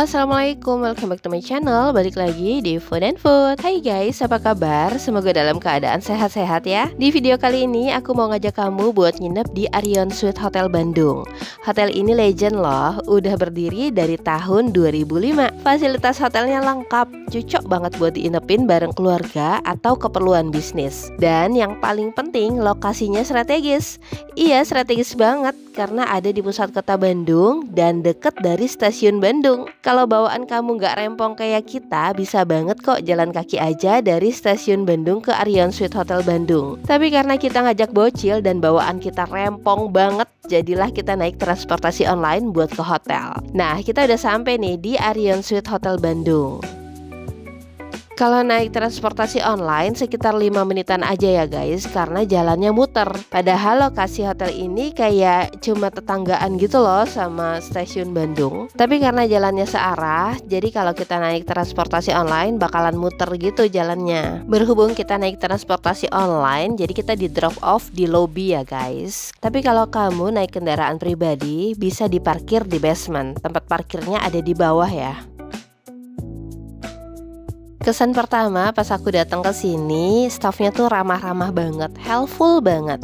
assalamualaikum, welcome back to my channel. Balik lagi di Food and Food. Hai guys, apa kabar? Semoga dalam keadaan sehat-sehat ya. Di video kali ini aku mau ngajak kamu buat nginep di Arion Suite Hotel Bandung. Hotel ini legend loh, udah berdiri dari tahun 2005. Fasilitas hotelnya lengkap, cocok banget buat diinepin bareng keluarga atau keperluan bisnis. Dan yang paling penting, lokasinya strategis. Iya, strategis banget karena ada di pusat kota Bandung dan deket dari stasiun Bandung. Kalau bawaan kamu nggak rempong kayak kita, bisa banget kok jalan kaki aja dari stasiun Bandung ke Arion Suite Hotel Bandung. Tapi karena kita ngajak bocil dan bawaan kita rempong banget, jadilah kita naik transportasi online buat ke hotel. Nah, kita udah sampai nih di Arion Suite Hotel Bandung. Kalau naik transportasi online sekitar 5 menitan aja ya guys, karena jalannya muter. Padahal lokasi hotel ini kayak cuma tetanggaan gitu loh sama stasiun Bandung. Tapi karena jalannya searah, jadi kalau kita naik transportasi online bakalan muter gitu jalannya. Berhubung kita naik transportasi online, jadi kita di drop off di lobby ya guys. Tapi kalau kamu naik kendaraan pribadi, bisa diparkir di basement. Tempat parkirnya ada di bawah ya. Kesan pertama pas aku datang ke sini, staffnya tuh ramah-ramah banget, helpful banget.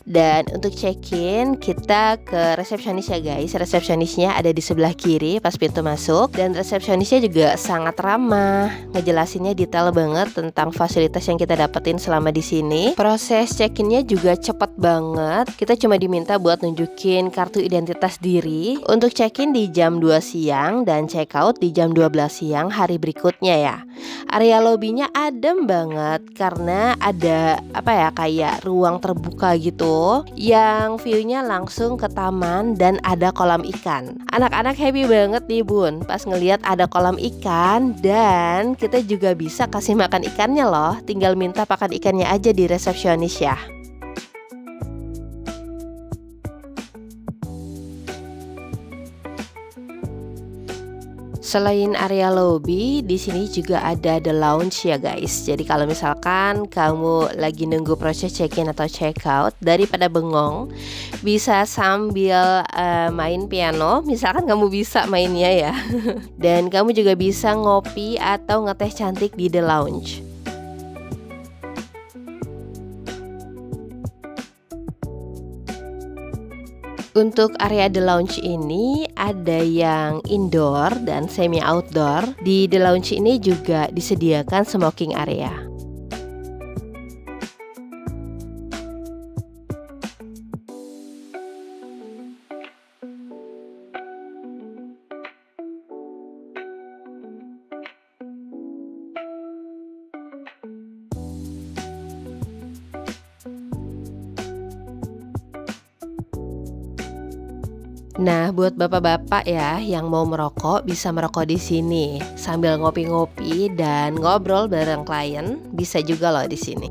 Dan untuk check-in kita ke resepsionis ya guys. Resepsionisnya ada di sebelah kiri pas pintu masuk. Dan resepsionisnya juga sangat ramah, ngejelasinnya detail banget tentang fasilitas yang kita dapetin selama di sini. Proses check-innya juga cepet banget. Kita cuma diminta buat nunjukin kartu identitas diri untuk check-in di jam 2 siang dan check-out di jam 12 siang hari berikutnya ya. Area lobbynya adem banget karena ada kayak ruang terbuka gitu yang view-nya langsung ke taman dan ada kolam ikan. Anak-anak happy banget nih bun pas ngelihat ada kolam ikan, dan kita juga bisa kasih makan ikannya loh. Tinggal minta pakan ikannya aja di resepsionis ya. Selain area lobby, di sini juga ada the lounge ya guys. Jadi kalau misalkan kamu lagi nunggu proses check-in atau check-out, daripada bengong, bisa sambil main piano. Misalkan kamu bisa mainnya ya. Dan kamu juga bisa ngopi atau ngeteh cantik di the lounge. Untuk area The Lounge ini ada yang indoor dan semi outdoor. Di The Lounge ini juga disediakan smoking area. Nah, buat bapak-bapak ya yang mau merokok, bisa merokok di sini sambil ngopi-ngopi dan ngobrol bareng klien, bisa juga loh di sini.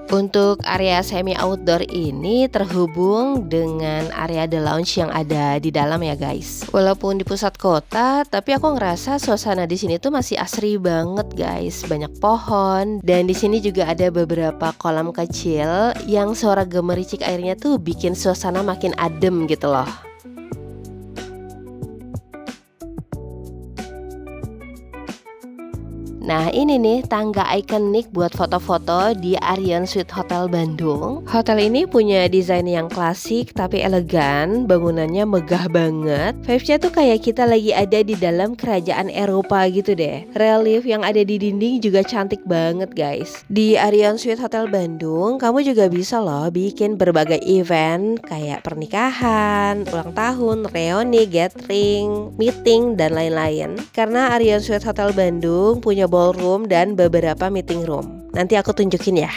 Untuk area semi outdoor ini terhubung dengan area The Lounge yang ada di dalam ya guys. Walaupun di pusat kota, tapi aku ngerasa suasana di sini tuh masih asri banget guys. Banyak pohon dan di sini juga ada beberapa kolam kecil yang suara gemericik airnya tuh bikin suasana makin adem gitu loh. Nah ini nih tangga ikonik buat foto-foto di Arion Suite Hotel Bandung. Hotel ini punya desain yang klasik tapi elegan, bangunannya megah banget. Vibes-nya tuh kayak kita lagi ada di dalam kerajaan Eropa gitu deh. Relief yang ada di dinding juga cantik banget guys. Di Arion Suite Hotel Bandung, kamu juga bisa loh bikin berbagai event kayak pernikahan, ulang tahun, reuni, gathering, meeting, dan lain-lain. Karena Arion Suite Hotel Bandung punya ballroom dan beberapa meeting room. Nanti aku tunjukin ya.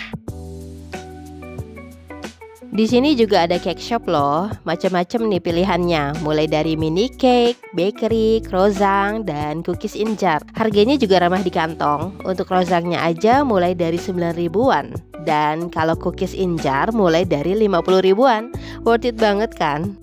Di sini juga ada cake shop loh, macam-macam nih pilihannya, mulai dari mini cake, bakery, croissant, dan cookies in jar. Harganya juga ramah di kantong. Untuk croissantnya aja mulai dari 9 ribuan, dan kalau cookies in jar mulai dari 50 ribuan. Worth it banget kan?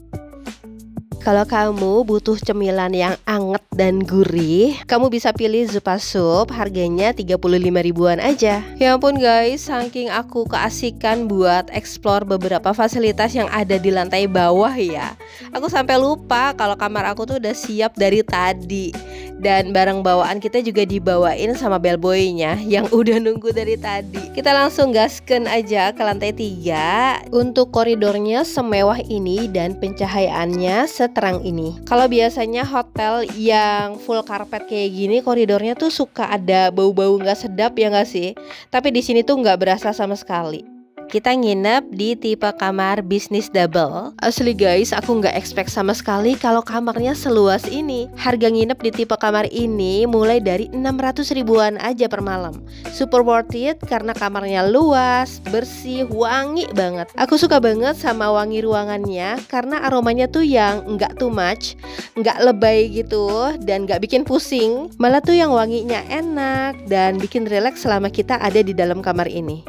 Kalau kamu butuh cemilan yang anget dan gurih, kamu bisa pilih Zupa Soup, harganya 35 ribuan aja. Ya ampun guys, saking aku keasikan buat explore beberapa fasilitas yang ada di lantai bawah ya, aku sampai lupa kalau kamar aku tuh udah siap dari tadi. Dan barang bawaan kita juga dibawain sama bellboynya yang udah nunggu dari tadi. Kita langsung gasken aja ke lantai 3. Untuk koridornya semewah ini dan pencahayaannya seterang ini. Kalau biasanya hotel yang full karpet kayak gini, koridornya tuh suka ada bau-bau nggak sedap ya nggak sih? Tapi di sini tuh nggak berasa sama sekali. Kita nginep di tipe kamar bisnis double. Asli guys, aku nggak expect sama sekali kalau kamarnya seluas ini. Harga nginep di tipe kamar ini mulai dari 600 ribuan aja per malam. Super worth it karena kamarnya luas, bersih, wangi banget. Aku suka banget sama wangi ruangannya karena aromanya tuh yang nggak too much, nggak lebay gitu, dan nggak bikin pusing. Malah tuh yang wanginya enak dan bikin relax selama kita ada di dalam kamar ini.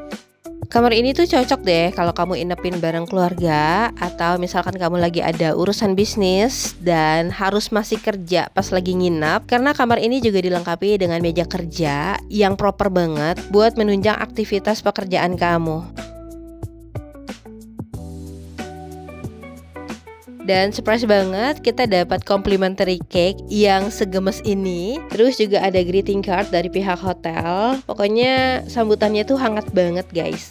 Kamar ini tuh cocok deh kalau kamu inepin bareng keluarga, atau misalkan kamu lagi ada urusan bisnis dan harus masih kerja pas lagi nginap. Karena kamar ini juga dilengkapi dengan meja kerja yang proper banget buat menunjang aktivitas pekerjaan kamu. Dan surprise banget, kita dapat complimentary cake yang segemes ini. Terus juga ada greeting card dari pihak hotel. Pokoknya sambutannya tuh hangat banget guys.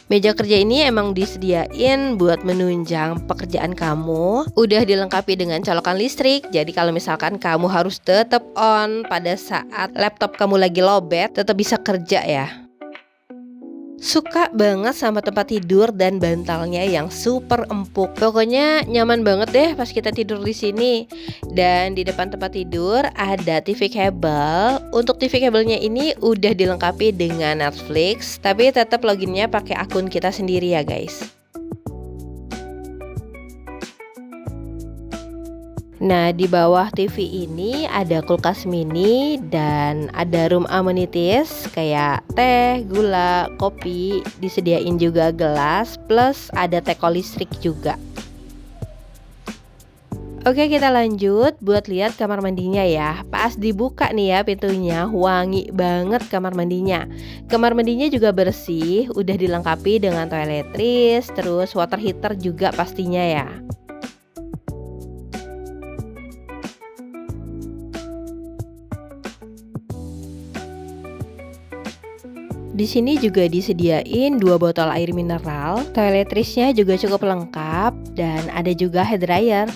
Meja kerja ini emang disediain buat menunjang pekerjaan kamu. Udah dilengkapi dengan colokan listrik. Jadi kalau misalkan kamu harus tetap on pada saat laptop kamu lagi lowbat, tetap bisa kerja ya. Suka banget sama tempat tidur dan bantalnya yang super empuk. Pokoknya nyaman banget deh pas kita tidur di sini. Dan di depan tempat tidur ada TV kabel. Untuk TV kabelnya ini udah dilengkapi dengan Netflix, tapi tetap loginnya pakai akun kita sendiri ya guys. Nah, di bawah TV ini ada kulkas mini dan ada room amenities kayak teh, gula, kopi, disediain juga gelas, plus ada teko listrik juga. Oke, kita lanjut buat lihat kamar mandinya ya. Pas dibuka nih ya pintunya, wangi banget kamar mandinya. Kamar mandinya juga bersih, udah dilengkapi dengan toiletries, terus water heater juga pastinya ya. Di sini juga disediain 2 botol air mineral, toiletries-nya juga cukup lengkap, dan ada juga hair dryer.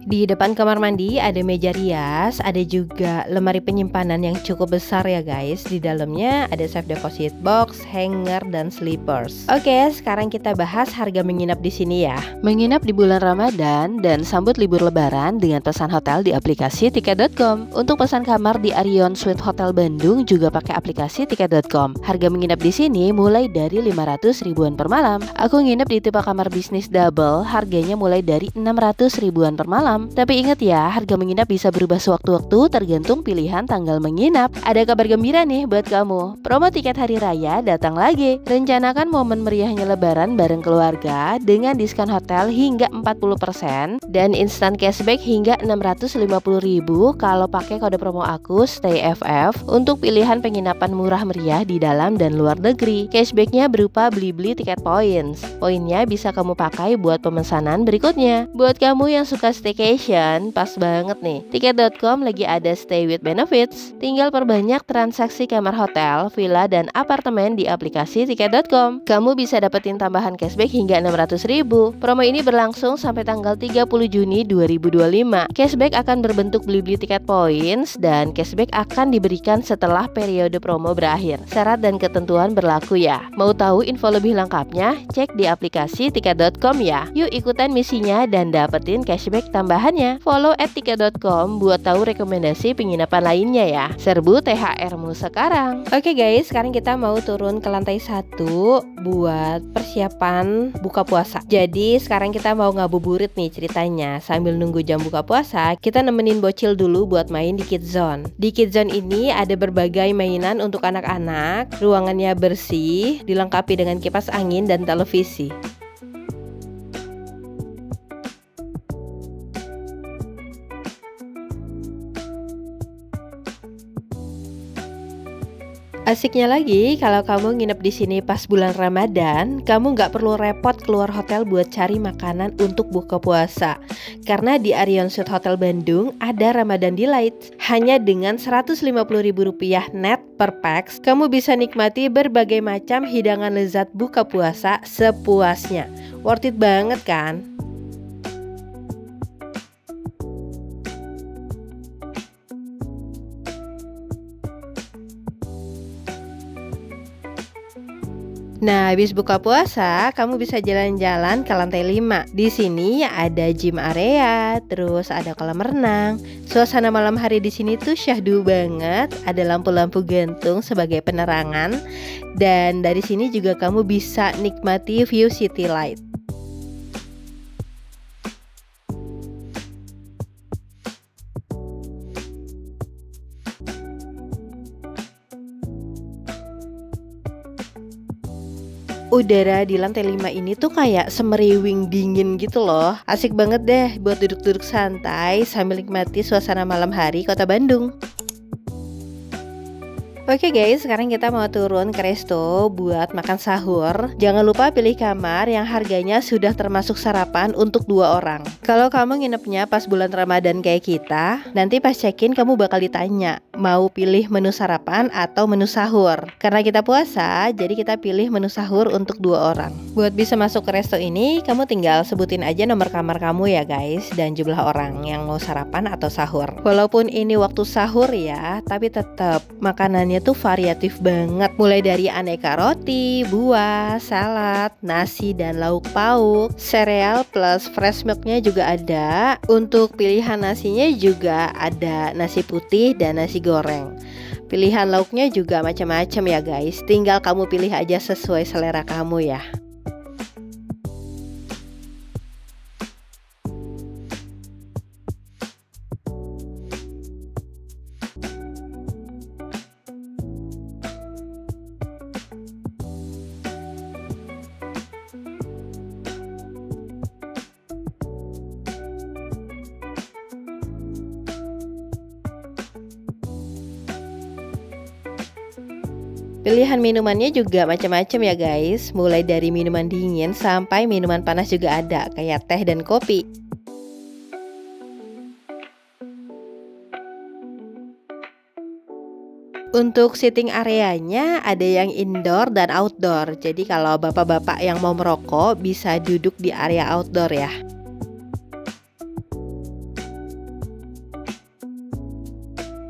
Di depan kamar mandi ada meja rias, ada juga lemari penyimpanan yang cukup besar ya guys. Di dalamnya ada safe deposit box, hanger, dan slippers. Oke, sekarang kita bahas harga menginap di sini ya. Menginap di bulan Ramadan dan sambut libur Lebaran dengan pesan hotel di aplikasi tiket.com. Untuk pesan kamar di Arion Suite Hotel Bandung juga pakai aplikasi tiket.com. Harga menginap di sini mulai dari 500 ribuan per malam. Aku nginep di tipe kamar bisnis double, harganya mulai dari 600 ribuan per malam. Tapi ingat ya, harga menginap bisa berubah sewaktu-waktu tergantung pilihan tanggal menginap. Ada kabar gembira nih buat kamu. Promo tiket hari raya datang lagi. Rencanakan momen meriahnya Lebaran bareng keluarga dengan diskon hotel hingga 40% dan instan cashback hingga 650 ribu kalau pakai kode promo aku STAYFF untuk pilihan penginapan murah meriah di dalam dan luar negeri. Cashbacknya berupa beli-beli tiket points. Poinnya bisa kamu pakai buat pemesanan berikutnya. Buat kamu yang suka staycation, pas banget nih. Tiket.com lagi ada stay with benefits. Tinggal perbanyak transaksi kamar hotel, villa, dan apartemen di aplikasi tiket.com. Kamu bisa dapetin tambahan cashback hingga 600 ribu. Promo ini berlangsung sampai tanggal 30 Juni 2025. Cashback akan berbentuk beli-beli tiket points dan cashback akan diberikan setelah periode promo berakhir. Syarat dan ketentuan berlaku ya. Mau tahu info lebih lengkapnya? Cek di aplikasi tiket.com ya. Yuk ikutan misinya dan dapetin cashback tambahannya. Follow @tiket.com buat tahu rekomendasi penginapan lainnya ya. Serbu THR-mu sekarang. Oke guys, sekarang kita mau turun turun ke lantai 1 buat persiapan buka puasa. Jadi sekarang kita mau ngabuburit nih ceritanya. Sambil nunggu jam buka puasa, kita nemenin bocil dulu buat main di Kids Zone. Di Kids Zone ini ada berbagai mainan untuk anak-anak. Ruangannya bersih, dilengkapi dengan kipas angin dan televisi. Asiknya lagi, kalau kamu nginep di sini pas bulan Ramadan, kamu nggak perlu repot keluar hotel buat cari makanan untuk buka puasa. Karena di Arion Suite Hotel Bandung ada Ramadan Delight. Hanya dengan Rp150.000 net per pax, kamu bisa nikmati berbagai macam hidangan lezat buka puasa sepuasnya. Worth it banget kan? Nah, habis buka puasa, kamu bisa jalan-jalan ke lantai 5. Di sini ada gym area, terus ada kolam renang. Suasana malam hari di sini tuh syahdu banget. Ada lampu-lampu gantung sebagai penerangan. Dan dari sini juga kamu bisa nikmati view city light. Udara di lantai 5 ini tuh kayak semeriwing dingin gitu loh. Asik banget deh buat duduk-duduk santai sambil nikmati suasana malam hari kota Bandung. Oke guys, sekarang kita mau turun ke resto buat makan sahur. Jangan lupa pilih kamar yang harganya sudah termasuk sarapan untuk 2 orang. Kalau kamu nginepnya pas bulan Ramadan kayak kita, nanti pas check-in kamu bakal ditanya mau pilih menu sarapan atau menu sahur. Karena kita puasa, jadi kita pilih menu sahur untuk 2 orang. Buat bisa masuk ke resto ini, kamu tinggal sebutin aja nomor kamar kamu ya guys, dan jumlah orang yang mau sarapan atau sahur. Walaupun ini waktu sahur ya, tapi tetap makanannya tuh variatif banget. Mulai dari aneka roti, buah, salad, nasi dan lauk pauk, sereal plus fresh milknya juga ada. Untuk pilihan nasinya juga ada nasi putih dan nasi goreng. Pilihan lauknya juga macam-macam ya guys. Tinggal kamu pilih aja sesuai selera kamu ya. Pilihan minumannya juga macam-macam ya guys. Mulai dari minuman dingin sampai minuman panas juga ada, kayak teh dan kopi. Untuk sitting areanya ada yang indoor dan outdoor. Jadi kalau bapak-bapak yang mau merokok bisa duduk di area outdoor ya.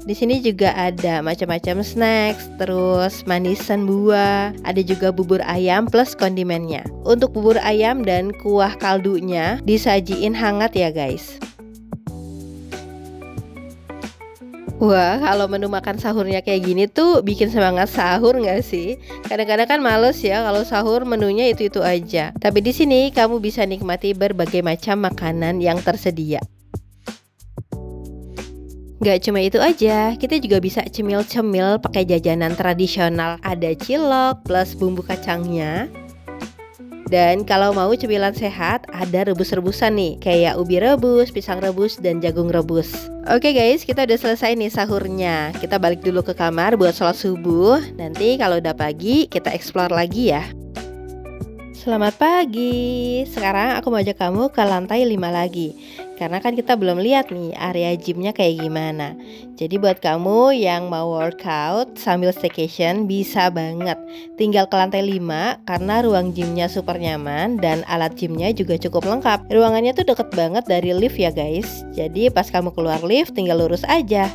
Di sini juga ada macam-macam snacks, terus manisan buah, ada juga bubur ayam plus kondimennya. Untuk bubur ayam dan kuah kaldunya disajiin hangat ya guys. Wah, kalau menu makan sahurnya kayak gini tuh bikin semangat sahur nggak sih? Kadang-kadang kan males ya kalau sahur menunya itu-itu aja. Tapi di sini kamu bisa nikmati berbagai macam makanan yang tersedia. Gak cuma itu aja, kita juga bisa cemil-cemil pakai jajanan tradisional. Ada cilok plus bumbu kacangnya. Dan kalau mau cemilan sehat, ada rebus-rebusan nih, kayak ubi rebus, pisang rebus, dan jagung rebus. Oke guys, kita udah selesai nih sahurnya. Kita balik dulu ke kamar buat sholat subuh. Nanti kalau udah pagi, kita explore lagi ya. Selamat pagi. Sekarang aku mau ajak kamu ke lantai 5 lagi. Karena kan kita belum lihat nih area gymnya kayak gimana. Jadi buat kamu yang mau workout sambil staycation bisa banget. Tinggal ke lantai 5 karena ruang gymnya super nyaman dan alat gymnya juga cukup lengkap. Ruangannya tuh deket banget dari lift ya guys. Jadi pas kamu keluar lift tinggal lurus aja.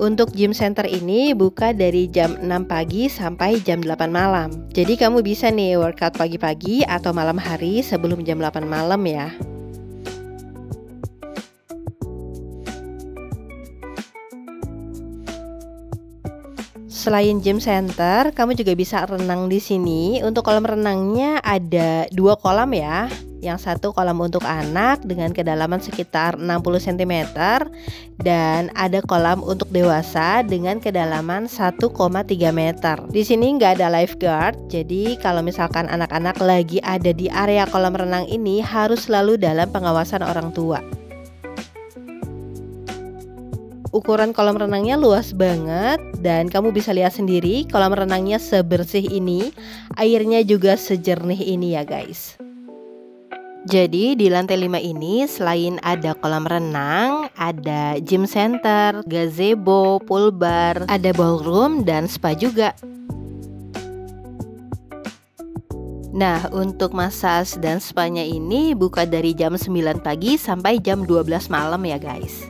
Untuk gym center ini buka dari jam 6 pagi sampai jam 8 malam. Jadi kamu bisa nih workout pagi-pagi atau malam hari sebelum jam 8 malam ya. Selain gym center, kamu juga bisa renang di sini. Untuk kolam renangnya ada 2 kolam ya. Yang satu kolam untuk anak dengan kedalaman sekitar 60 cm dan ada kolam untuk dewasa dengan kedalaman 1,3 meter. Di sini nggak ada lifeguard, jadi kalau misalkan anak-anak lagi ada di area kolam renang ini harus selalu dalam pengawasan orang tua. Ukuran kolam renangnya luas banget dan kamu bisa lihat sendiri kolam renangnya sebersih ini, airnya juga sejernih ini ya guys. Jadi di lantai 5 ini selain ada kolam renang, ada gym center, gazebo, pool bar, ada ballroom dan spa juga. Nah, untuk massage dan spa-nya ini buka dari jam 9 pagi sampai jam 12 malam ya guys.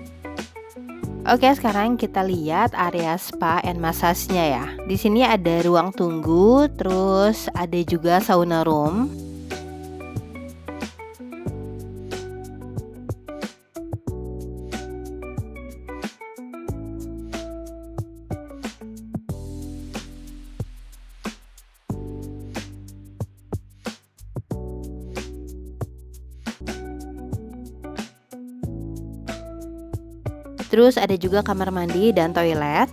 Oke, sekarang kita lihat area spa and massage-nya ya. Di sini ada ruang tunggu, terus ada juga sauna room. Terus ada juga kamar mandi dan toilet.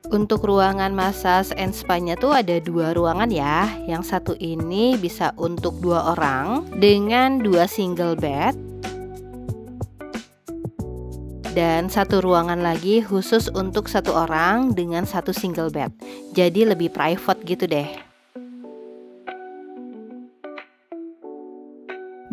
Untuk ruangan massage and spa-nya tuh ada 2 ruangan ya. Yang satu ini bisa untuk 2 orang dengan 2 single bed. Dan satu ruangan lagi khusus untuk 1 orang dengan 1 single bed. Jadi lebih private gitu deh.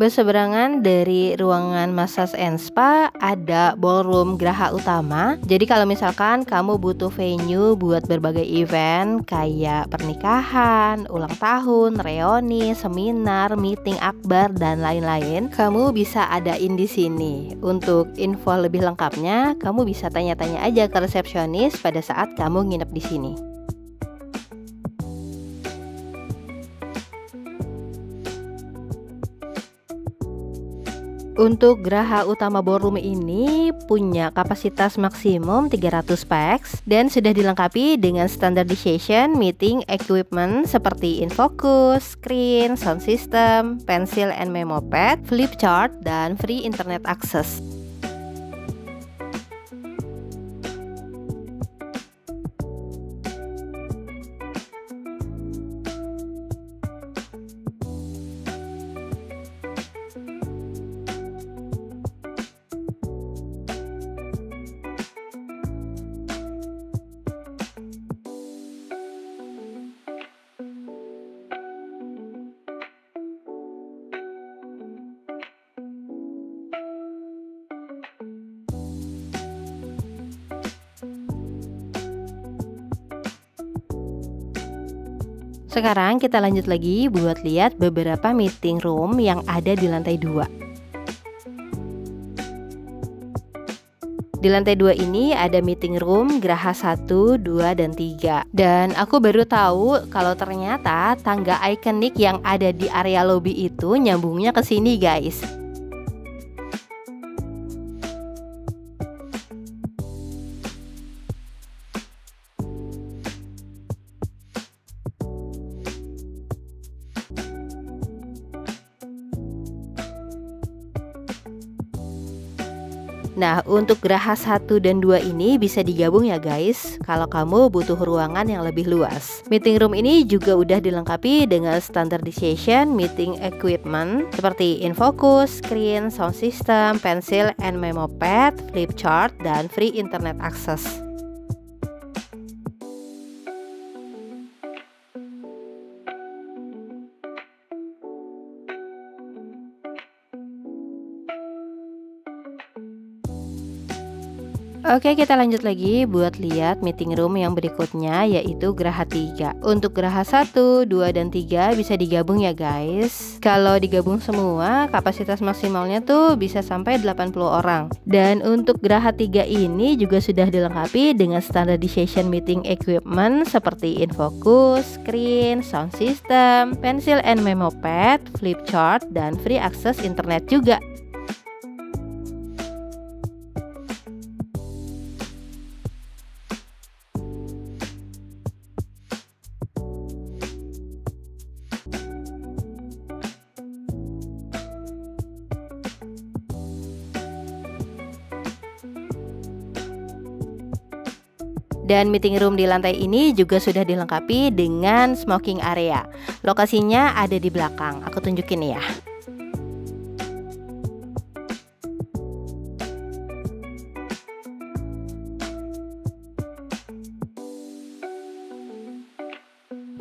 Berseberangan dari ruangan massage and spa ada ballroom geraha utama. Jadi kalau misalkan kamu butuh venue buat berbagai event kayak pernikahan, ulang tahun, reuni, seminar, meeting akbar dan lain-lain, kamu bisa adain di sini. Untuk info lebih lengkapnya, kamu bisa tanya-tanya aja ke resepsionis pada saat kamu nginep di sini. Untuk geraha utama ballroom ini punya kapasitas maksimum 300 pax dan sudah dilengkapi dengan standardization meeting equipment seperti infocus, screen, sound system, pencil and memo pad, flip chart, dan free internet access. Sekarang kita lanjut lagi buat lihat beberapa meeting room yang ada di lantai 2. Di lantai 2 ini ada meeting room geraha 1, 2, dan 3. Dan aku baru tahu kalau ternyata tangga ikonik yang ada di area lobby itu nyambungnya ke sini guys. Nah, untuk geraha 1 dan 2 ini bisa digabung ya guys kalau kamu butuh ruangan yang lebih luas. Meeting room ini juga udah dilengkapi dengan standardization meeting equipment seperti infocus, screen, sound system, pencil and memo pad, flip chart, dan free internet access. Oke, kita lanjut lagi buat lihat meeting room yang berikutnya, yaitu geraha 3. Untuk geraha 1, 2, dan 3 bisa digabung ya guys. Kalau digabung semua, kapasitas maksimalnya tuh bisa sampai 80 orang. Dan untuk geraha 3 ini juga sudah dilengkapi dengan standardization meeting equipment seperti infocus, screen, sound system, pencil and memo pad, flip chart, dan free access internet juga. Dan meeting room di lantai ini juga sudah dilengkapi dengan smoking area. Lokasinya ada di belakang, aku tunjukin ya.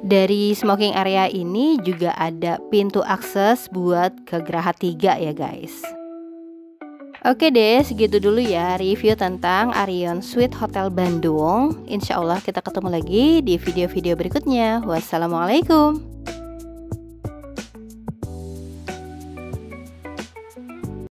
Dari smoking area ini juga ada pintu akses buat ke Geraha 3 ya guys. Oke deh, segitu dulu ya review tentang Arion Suite Hotel Bandung. Insya Allah kita ketemu lagi di video-video berikutnya. Wassalamualaikum.